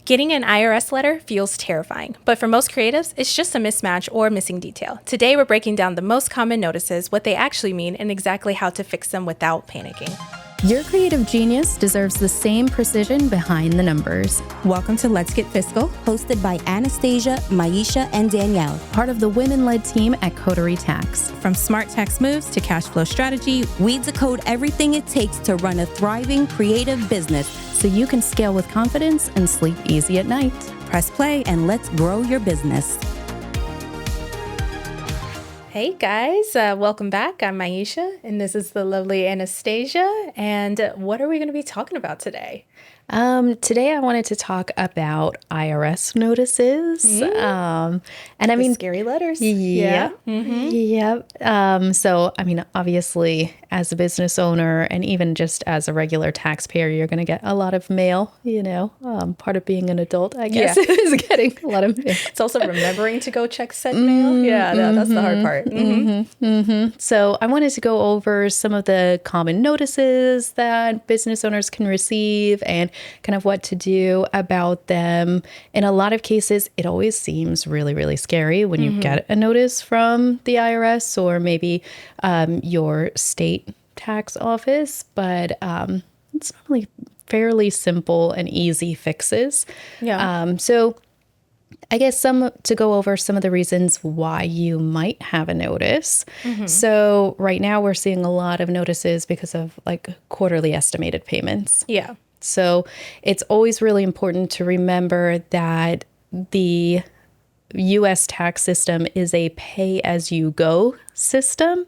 Getting an IRS letter feels terrifying, but for most creatives, it's just a mismatch or missing detail. Today, we're breaking down the most common notices, what they actually mean, and exactly how to fix them without panicking. Your creative genius deserves the same precision behind the numbers. Welcome to Let's Get Fiscal, hosted by Anastasia, Myiesha, and Danielle. Part of the women-led team at Coterie Tax. From smart tax moves to cash flow strategy, we decode everything it takes to run a thriving creative business so you can scale with confidence and sleep easy at night. Press play and let's grow your business. Hey guys, welcome back. I'm Myiesha, and this is the lovely Anastasia. And what are we going to be talking about today? Today I wanted to talk about IRS notices. And I mean, scary letters. Yeah. So, I mean, obviously as a business owner and even just as a regular taxpayer, you're going to get a lot of mail, part of being an adult, I guess, is getting a lot of mail. It's also remembering to go check said mail. Yeah, that's the hard part. So I wanted to go over some of the common notices that business owners can receive and kind of what to do about them. In a lot of cases, it always seems really, really scary when you get a notice from the IRS or maybe your state tax office, but it's normally fairly simple and easy fixes. So I guess to go over some of the reasons why you might have a notice. So right now we're seeing a lot of notices because of like quarterly estimated payments. Yeah. So it's always really important to remember that the U.S. tax system is a pay-as-you-go system.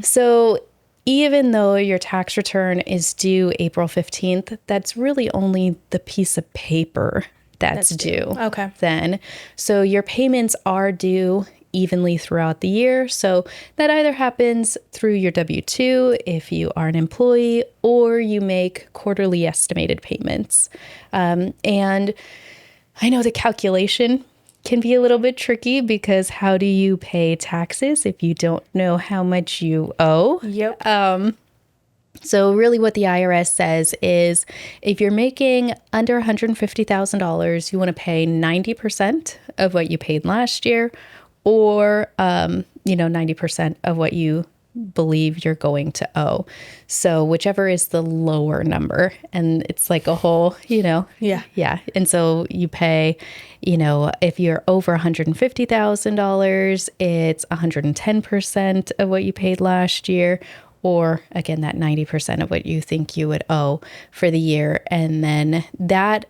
So even though your tax return is due April 15th, that's really only the piece of paper that's due. Okay. Then. So your payments are due evenly throughout the year. So that either happens through your W-2 if you are an employee, or you make quarterly estimated payments. And I know the calculation can be a little bit tricky because how do you pay taxes if you don't know how much you owe? Yep. So really what the IRS says is if you're making under $150,000, you want to pay 90% of what you paid last year, or 90% of what you believe you're going to owe. So whichever is the lower number, and it's like a whole, Yeah. And so you pay, if you're over $150,000, it's 110% of what you paid last year, or again, that 90% of what you think you would owe for the year. And then that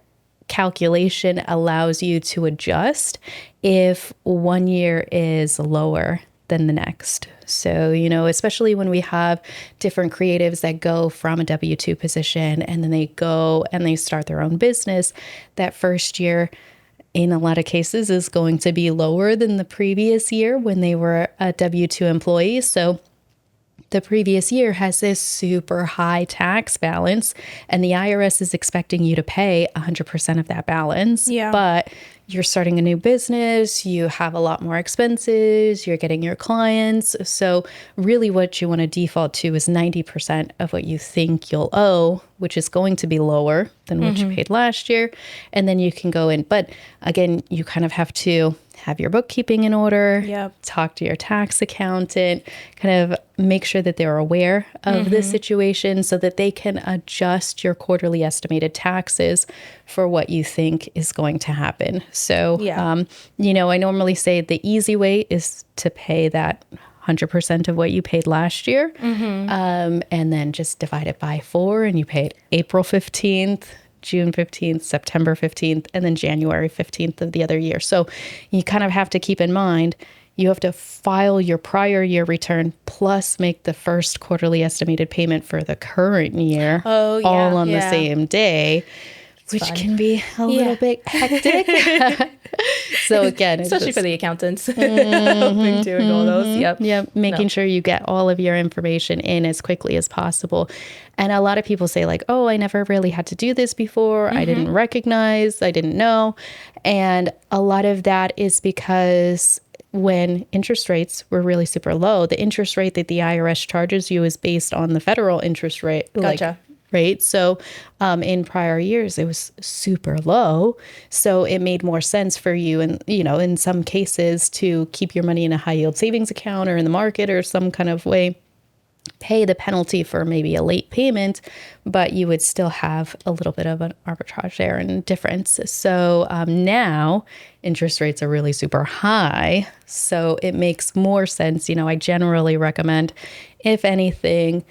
calculation allows you to adjust if one year is lower than the next. So, especially when we have different creatives that go from a W-2 position and then they go and they start their own business, that first year in a lot of cases is going to be lower than the previous year when they were a W-2 employee. So the previous year has this super high tax balance, and the IRS is expecting you to pay 100% of that balance. Yeah. But you're starting a new business, you have a lot more expenses, you're getting your clients. So really what you want to default to is 90% of what you think you'll owe, which is going to be lower than what you paid last year. And then you can go in. But again, you kind of have to have your bookkeeping in order, talk to your tax accountant, kind of make sure that they're aware of the situation so that they can adjust your quarterly estimated taxes for what you think is going to happen. So, I normally say the easy way is to pay that 100% of what you paid last year, and then just divide it by 4, and you paid April 15th, June 15th, September 15th, and then January 15th of the other year. So you kind of have to keep in mind, you have to file your prior year return plus make the first quarterly estimated payment for the current year all on the same day, which can be a little bit hectic. So again, especially for the accountants, doing all those. Making sure you get all of your information in as quickly as possible. And a lot of people say like, oh, I never really had to do this before. I didn't recognize, I didn't know. And a lot of that is because when interest rates were really super low, the interest rate that the IRS charges you is based on the federal interest rate. Gotcha. right? So in prior years, it was super low. So it made more sense for you, and in some cases, to keep your money in a high yield savings account or in the market or some kind of way, pay the penalty for maybe a late payment, but you would still have a little bit of an arbitrage there and difference. So now interest rates are really super high. So it makes more sense. I generally recommend, if anything,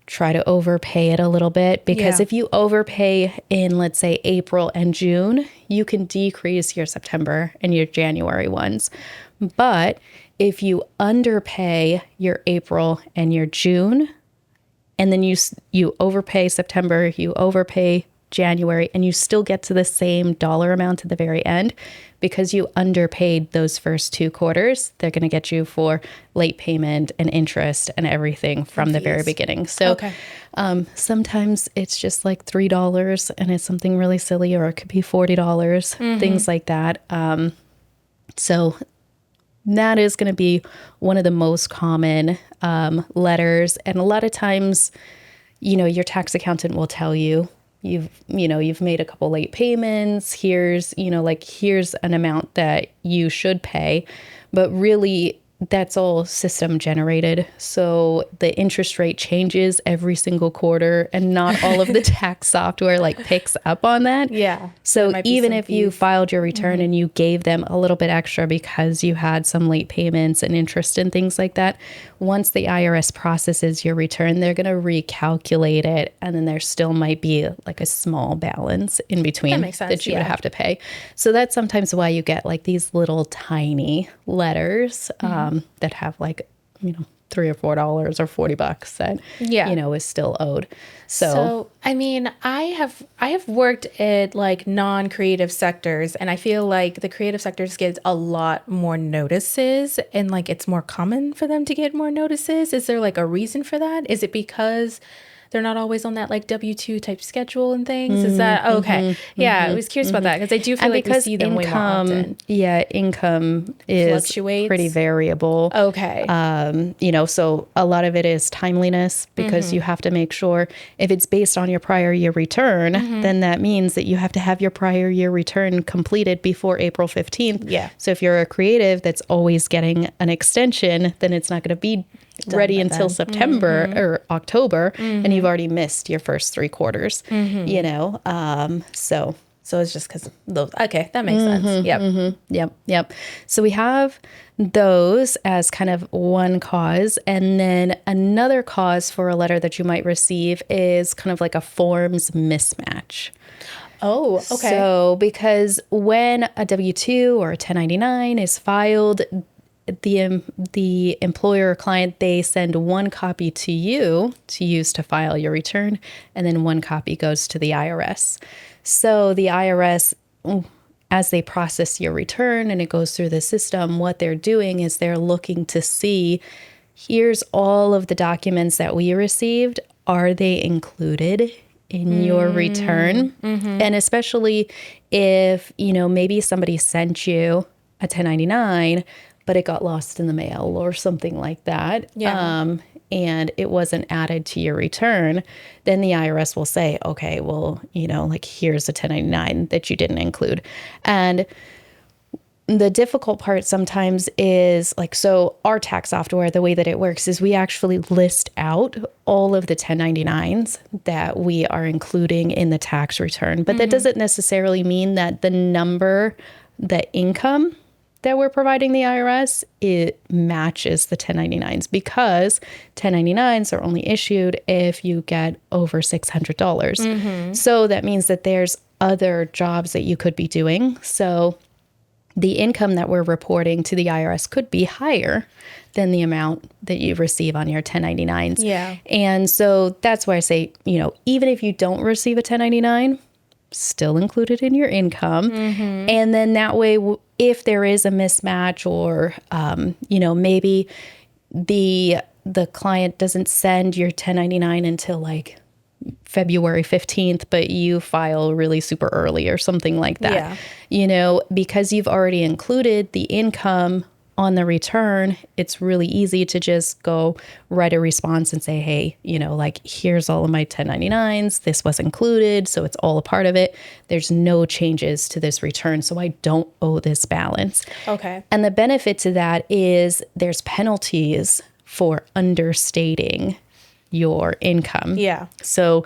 try to overpay it a little bit, because if you overpay in, let's say, April and June, you can decrease your September and your January ones. But if you underpay your April and your June, and then you overpay September, you overpay January, and you still get to the same dollar amount at the very end, because you underpaid those first 2 quarters, they're going to get you for late payment and interest and everything from the very beginning. So sometimes it's just like $3 and it's something really silly, or it could be $40, things like that. So that is going to be one of the most common letters. And a lot of times, your tax accountant will tell you, you've made a couple late payments. Here's an amount that you should pay, but really that's all system generated. So the interest rate changes every single quarter, and not all of the tax software picks up on that. Yeah. So even if you filed your return and you gave them a little bit extra because you had some late payments and interest and things like that, once the IRS processes your return, they're going to recalculate it. And then there still might be a small balance in between that makes sense, that you would have to pay. So that's sometimes why you get these little tiny letters that have $3 or $4 or $40 that is still owed. So I mean, I have worked at non-creative sectors, and I feel like the creative sectors get a lot more notices, and it's more common for them to get more notices. Is there a reason for that? Is it because they're not always on that W-2 type schedule and things? Is that okay? Yeah, I was curious about that, because I do feel like we see them way more often. Yeah, income is Fluctuates. pretty variable. Okay. So a lot of it is timeliness, because you have to make sure if it's based on your prior year return, then that means that you have to have your prior year return completed before April 15th. Yeah. So if you're a creative that's always getting an extension, then it's not going to be ready until September or October, and you've already missed your first 3 quarters, so it's just because those. Okay, that makes sense. Yep. So we have those as kind of one cause, and then another cause for a letter that you might receive is kind of a forms mismatch. Oh, okay. So because when a W-2 or a 1099 is filed, the employer or client, they send one copy to you to use to file your return, and then one copy goes to the IRS. So the IRS, as they process your return and it goes through the system, what they're doing is they're looking to see, here's all of the documents that we received. Are they included in your return? And especially if, maybe somebody sent you a 1099, but it got lost in the mail or something like that, and it wasn't added to your return, then the IRS will say, okay, well, here's a 1099 that you didn't include. And the difficult part sometimes is so our tax software, the way that it works is we actually list out all of the 1099s that we are including in the tax return. But that doesn't necessarily mean that the income that we're providing the IRS, it matches the 1099s, because 1099s are only issued if you get over $600. So that means that there's other jobs that you could be doing. So the income that we're reporting to the IRS could be higher than the amount that you receive on your 1099s. Yeah. And so that's why I say, even if you don't receive a 1099, still included in your income. And then that way, if there is a mismatch, or, maybe the client doesn't send your 1099 until February 15th, but you file really super early or something like that, because you've already included the income on the return, it's really easy to just go write a response and say, hey, like, here's all of my 1099s. This was included, so it's all a part of it. There's no changes to this return, so I don't owe this balance. Okay. And the benefit to that is there's penalties for understating your income. Yeah. So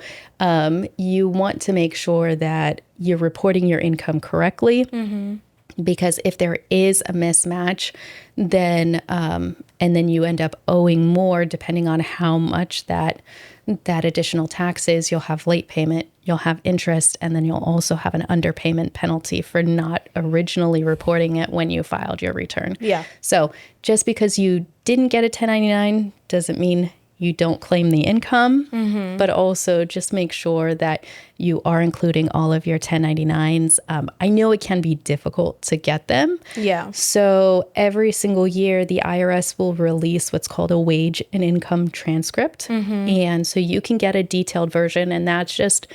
you want to make sure that you're reporting your income correctly. Because if there is a mismatch, then and then you end up owing more depending on how much that additional tax is, you'll have late payment, you'll have interest, and then you'll also have an underpayment penalty for not originally reporting it when you filed your return. Yeah. So just because you didn't get a 1099 doesn't mean you don't claim the income, but also just make sure that you are including all of your 1099s. I know it can be difficult to get them. Yeah. So every single year, the IRS will release what's called a wage and income transcript. And so you can get a detailed version, and that's just,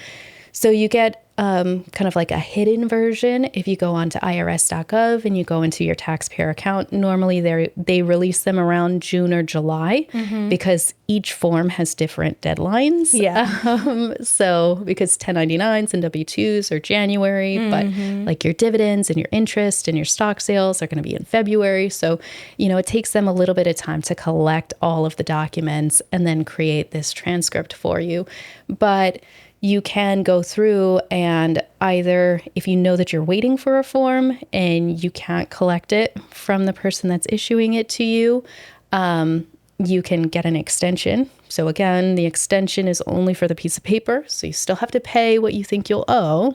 so you get kind of like a hidden version. If you go onto irs.gov and you go into your taxpayer account, normally they release them around June or July because each form has different deadlines. Yeah. So because 1099s and W-2s are January, but like your dividends and your interest and your stock sales are going to be in February. So, it takes them a little bit of time to collect all of the documents and then create this transcript for you. But you can go through and either, if you know that you're waiting for a form and you can't collect it from the person that's issuing it to you, you can get an extension. So again, the extension is only for the piece of paper. So you still have to pay what you think you'll owe.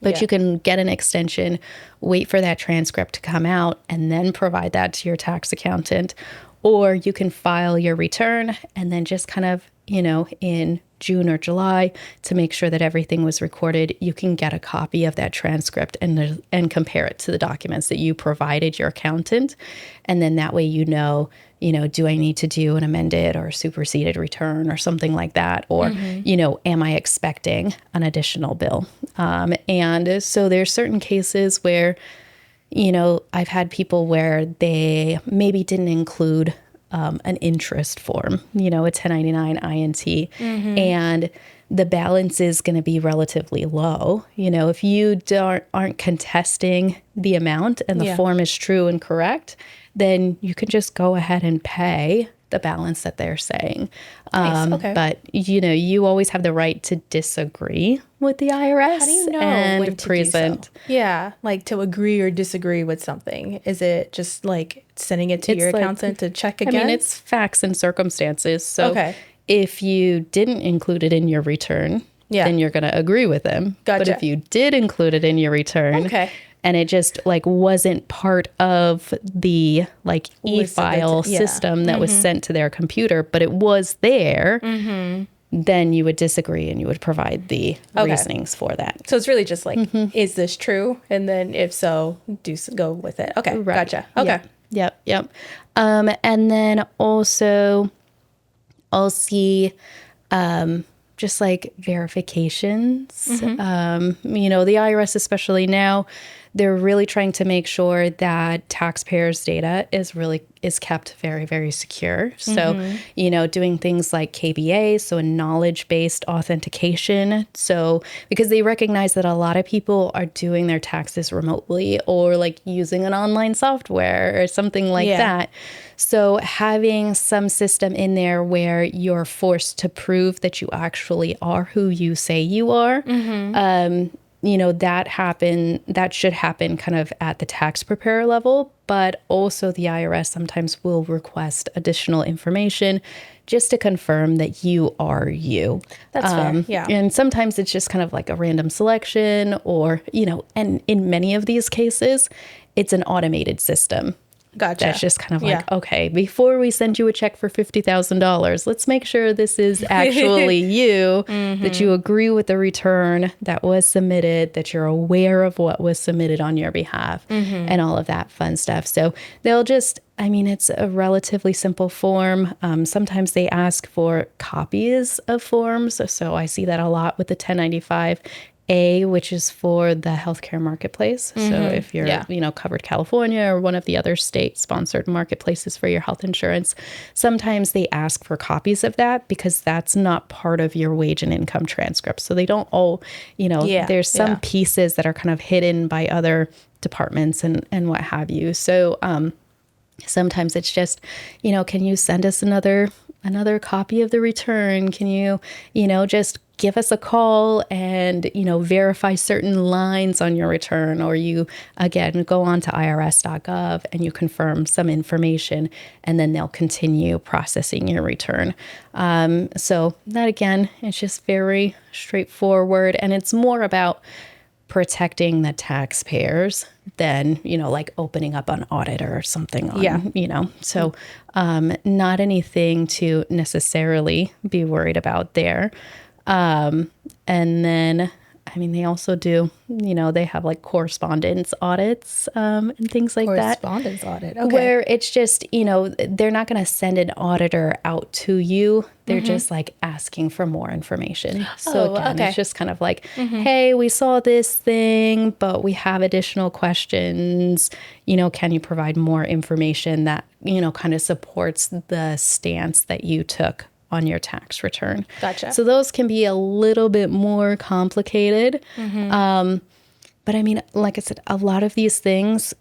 But you can get an extension, wait for that transcript to come out, and then provide that to your tax accountant. Or you can file your return and then just kind of, in June or July, to make sure that everything was recorded, you can get a copy of that transcript and compare it to the documents that you provided your accountant. And then that way, do I need to do an amended or superseded return or something like that? Or, am I expecting an additional bill? And so there's certain cases where, I've had people where they maybe didn't include an interest form, a 1099 INT, and the balance is going to be relatively low. If you aren't contesting the amount and the form is true and correct, then you can just go ahead and pay the balance that they're saying. Nice. Okay. But, you always have the right to disagree with the IRS. How do you know and when to present. do so? Yeah, like to agree or disagree with something. Is it just like sending it to your accountant to check again? I mean, it's facts and circumstances. So if you didn't include it in your return, then you're going to agree with them. Gotcha. But if you did include it in your return, and it just wasn't part of the e-file system that was sent to their computer, but it was there, then you would disagree and you would provide the reasonings for that. So it's really just like, is this true? And then if so, go with it. Okay, gotcha. Okay. Yep. And then also I'll see just like verifications. The IRS, especially now, they're really trying to make sure that taxpayers' data is kept very, very secure. So, doing things like KBA, so a knowledge-based authentication. So, because they recognize that a lot of people are doing their taxes remotely or like using an online software or something like that. So having some system in there where you're forced to prove that you actually are who you say you are, that should happen kind of at the tax preparer level, but also the IRS sometimes will request additional information just to confirm that you are you. That's fair. Yeah. And sometimes it's just kind of like a random selection or, and in many of these cases, it's an automated system. Gotcha. That's just kind of like, okay, before we send you a check for $50,000, let's make sure this is actually you, that you agree with the return that was submitted, that you're aware of what was submitted on your behalf, and all of that fun stuff. So they'll just, it's a relatively simple form. Sometimes they ask for copies of forms. So I see that a lot with the 1095 A, which is for the healthcare marketplace. So if you're, covered California or one of the other state-sponsored marketplaces for your health insurance, sometimes they ask for copies of that because that's not part of your wage and income transcript. So they don't all, there's some pieces that are kind of hidden by other departments and what have you. So sometimes it's just, can you send us another copy of the return? Can you, just give us a call and, verify certain lines on your return, or you, again, go on to irs.gov and you confirm some information, and then they'll continue processing your return. So that, again, it's just very straightforward, and it's more about protecting the taxpayers than, like opening up an audit or something on, so not anything to necessarily be worried about there. And then, they also do, they have like correspondence audits and things like that. Correspondence audit, okay. Where it's just, they're not going to send an auditor out to you. They're just like asking for more information. So again, it's just kind of like, hey, we saw this thing, but we have additional questions. Can you provide more information that, kind of supports the stance that you took on your tax return? Gotcha. So those can be a little bit more complicated. But like I said, a lot of these things,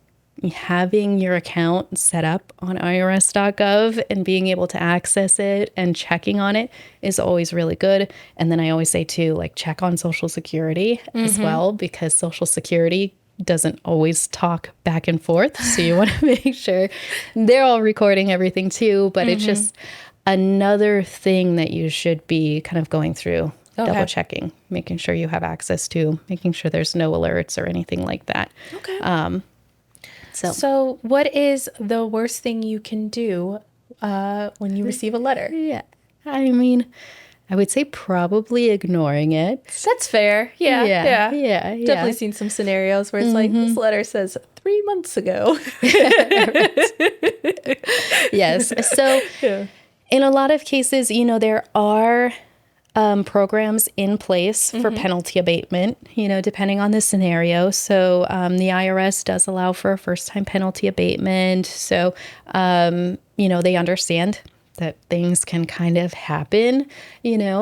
having your account set up on irs.gov and being able to access it and checking on it is always really good. And then I always say too, like, check on Social Security as well, because Social Security doesn't always talk back and forth. So you want to make sure they're all recording everything too. But it's just another thing that you should be kind of going through, double checking, making sure you have access to, making sure there's no alerts or anything like that. Okay. So what is the worst thing you can do when you receive a letter? Yeah. I would say probably ignoring it. That's fair. Yeah. Definitely seen some scenarios where it's like, this letter says 3 months ago. Yes. So in a lot of cases, there are programs in place for penalty abatement, depending on the scenario. So the IRS does allow for a first-time penalty abatement. So, they understand that things can kind of happen,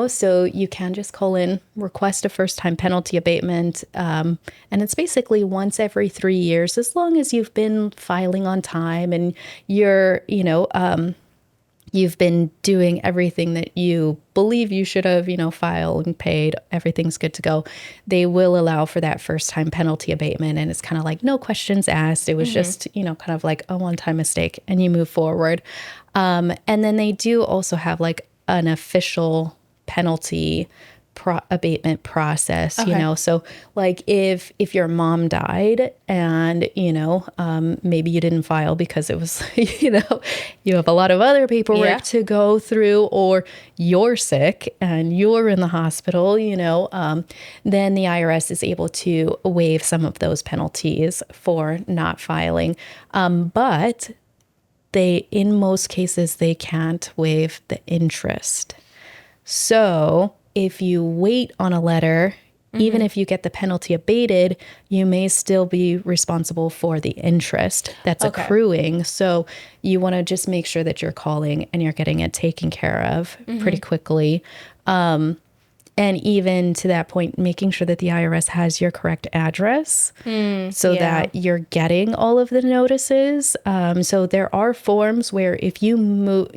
so you can just call in, request a first-time penalty abatement. And it's basically once every 3 years, as long as you've been filing on time and you're, you've been doing everything that you believe you should have, filed and paid, everything's good to go. They will allow for that first-time penalty abatement. And it's kind of like no questions asked. It was just, kind of like a one-time mistake, and you move forward. And then they do also have like an official penalty abatement process, so like if your mom died and, maybe you didn't file because it was, you have a lot of other paperwork to go through, or you're sick and you're in the hospital, then the IRS is able to waive some of those penalties for not filing. But in most cases, they can't waive the interest. So if you wait on a letter, even if you get the penalty abated, you may still be responsible for the interest that's accruing. So you want to just make sure that you're calling and you're getting it taken care of pretty quickly. And even to that point, making sure that the IRS has your correct address so that you're getting all of the notices. So there are forms where if you move,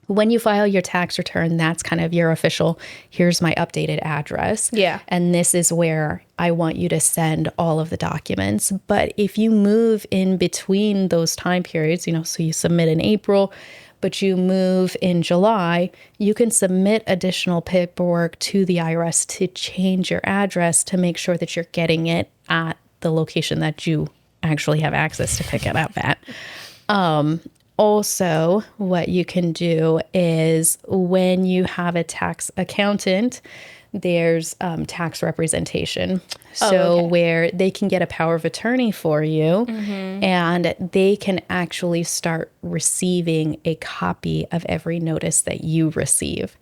when you file your tax return, that's kind of your official, here's my updated address. Yeah. And this is where I want you to send all of the documents. But if you move in between those time periods, so you submit in April, but you move in July, you can submit additional paperwork to the IRS to change your address to make sure that you're getting it at the location that you actually have access to pick it up at. Also, what you can do is when you have a tax accountant, there's tax representation. So where they can get a power of attorney for you and they can actually start receiving a copy of every notice that you receive.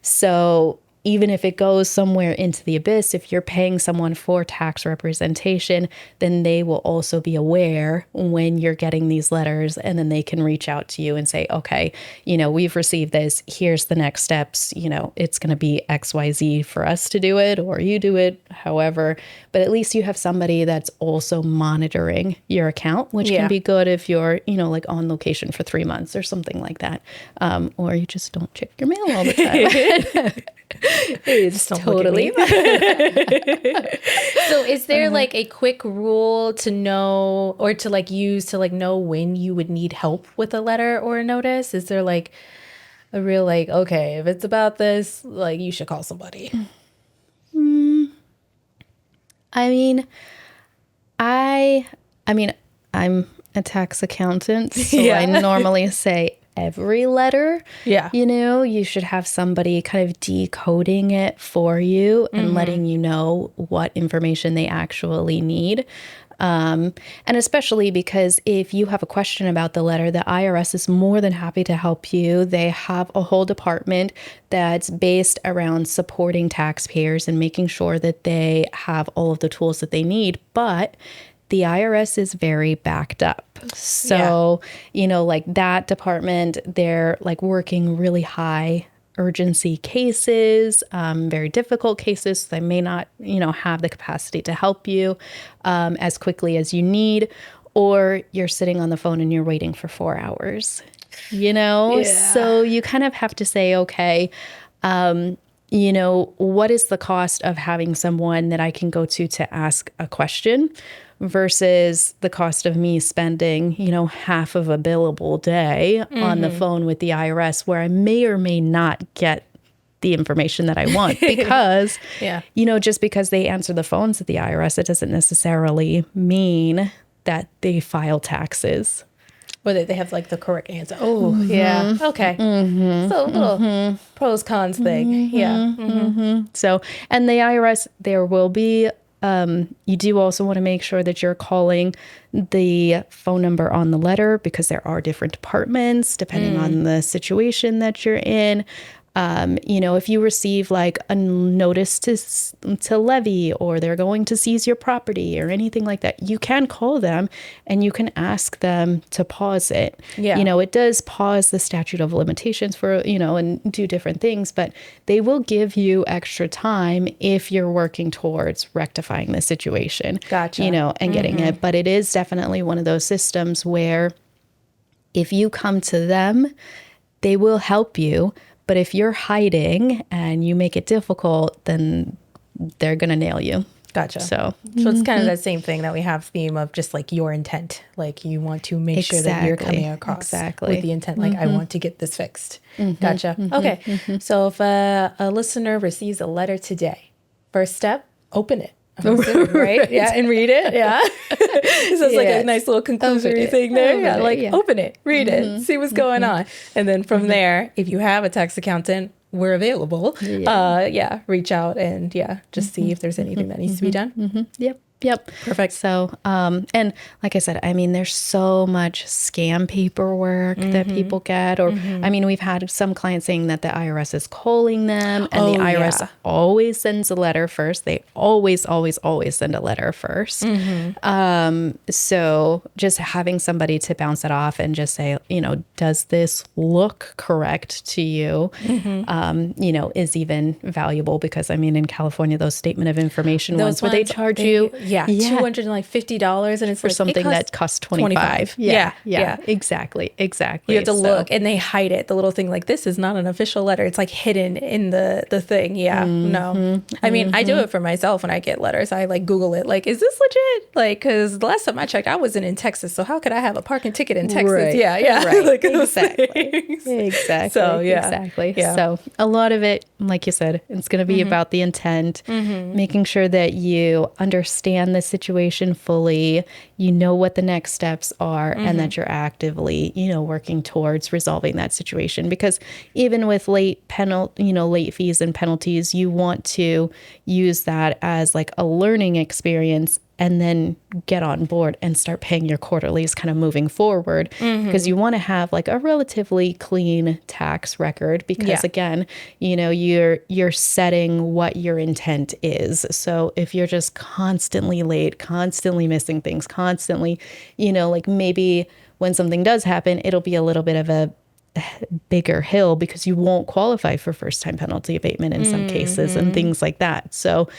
So even if it goes somewhere into the abyss, if you're paying someone for tax representation, then they will also be aware when you're getting these letters, and then they can reach out to you and say, okay, we've received this. Here's the next steps. It's going to be XYZ for us to do it, or you do it, however. But at least you have somebody that's also monitoring your account, which can be good if you're, like on location for 3 months or something like that. Or you just don't check your mail all the time. It's totally. So is there like a quick rule to know, or to like use to like know when you would need help with a letter or a notice? Is there like a real like, okay, if it's about this, like you should call somebody? I mean, I'm a tax accountant, so I normally say every letter. Yeah. You should have somebody kind of decoding it for you and letting you know what information they actually need. And especially because if you have a question about the letter, the IRS is more than happy to help you. They have a whole department that's based around supporting taxpayers and making sure that they have all of the tools that they need. But the IRS is very backed up. So, like that department, they're like working really high urgency cases, very difficult cases. So they may not, have the capacity to help you as quickly as you need, or you're sitting on the phone and you're waiting for 4 hours, So you kind of have to say, okay, what is the cost of having someone that I can go to ask a question versus the cost of me spending, half of a billable day on the phone with the IRS, where I may or may not get the information that I want because, just because they answer the phones at the IRS, it doesn't necessarily mean that they file taxes. Or that they have like the correct answer. Oh, yeah. Okay. So a little pros cons thing. Yeah. So, and the IRS, there will be, you do also want to make sure that you're calling the phone number on the letter, because there are different departments depending on the situation that you're in. If you receive like a notice to levy, or they're going to seize your property or anything like that, you can call them and you can ask them to pause it. Yeah. It does pause the statute of limitations for, and do different things, but they will give you extra time if you're working towards rectifying the situation. Gotcha. And getting it. But it is definitely one of those systems where if you come to them, they will help you. But if you're hiding and you make it difficult, then they're going to nail you. Gotcha. So it's kind of that same thing that we have theme of just like your intent. Like you want to make sure that you're coming across with the intent. Like I want to get this fixed. Gotcha. Okay. So if a listener receives a letter today, first step, open it. Right? Yeah, and read it. Yeah. So it's like a nice little conclusory thing there. Open it, read it, see what's going on. And then from there, if you have a tax accountant, we're available. Reach out and just see if there's anything that needs to be done. Yep. Perfect. So, and like I said, there's so much scam paperwork that people get, or, we've had some clients saying that the IRS is calling them, and the IRS always sends a letter first. They always send a letter first. So just having somebody to bounce it off and just say, does this look correct to you? Is even valuable, because in California, those statement of information ones where they charge you. $250, and it's for like, something that costs $25. Yeah. Exactly. You have to look, and they hide it. The little thing like, this is not an official letter. It's like hidden in the thing. Yeah. No. I do it for myself when I get letters. I like Google it. Like, is this legit? Like, because the last time I checked, I wasn't in Texas. So how could I have a parking ticket in Texas? Right. Yeah. Right. Like Exactly. So Exactly. Yeah. So a lot of it, like you said, it's going to be about the intent, making sure that you understand the situation fully, what the next steps are, and that you're actively, working towards resolving that situation. Because even with late fees and penalties, you want to use that as like a learning experience and then get on board and start paying your quarterlies kind of moving forward, because you want to have like a relatively clean tax record, because again, you know, you're setting what your intent is. So if you're just constantly late, constantly missing things, constantly, you know, like maybe when something does happen, it'll be a little bit of a bigger hill because you won't qualify for first time penalty abatement in some cases and things like that. So,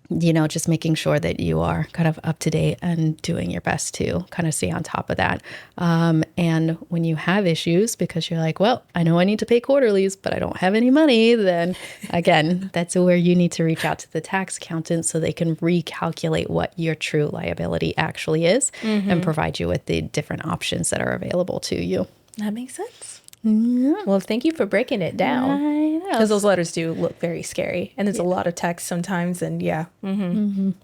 you know, just making sure that you are kind of up to date and doing your best to kind of stay on top of that. And when you have issues because you're like, well, I know I need to pay quarterlies, but I don't have any money, then again, that's where you need to reach out to the tax accountant so they can recalculate what your true liability actually is and provide you with the different options that are available to you. That makes sense. Well, thank you for breaking it down. I know. Because those letters do look very scary. And there's a lot of text sometimes. And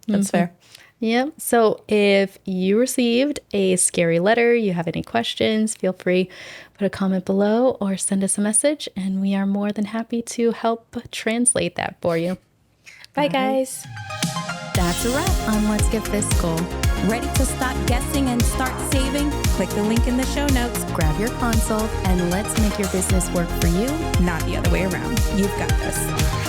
that's fair. Yep. So if you received a scary letter, you have any questions, feel free, put a comment below or send us a message. And we are more than happy to help translate that for you. Bye, guys. That's a wrap on Let's Get Fiscal. Ready to stop guessing and start saving? Click the link in the show notes, grab your consult, and let's make your business work for you, not the other way around. You've got this.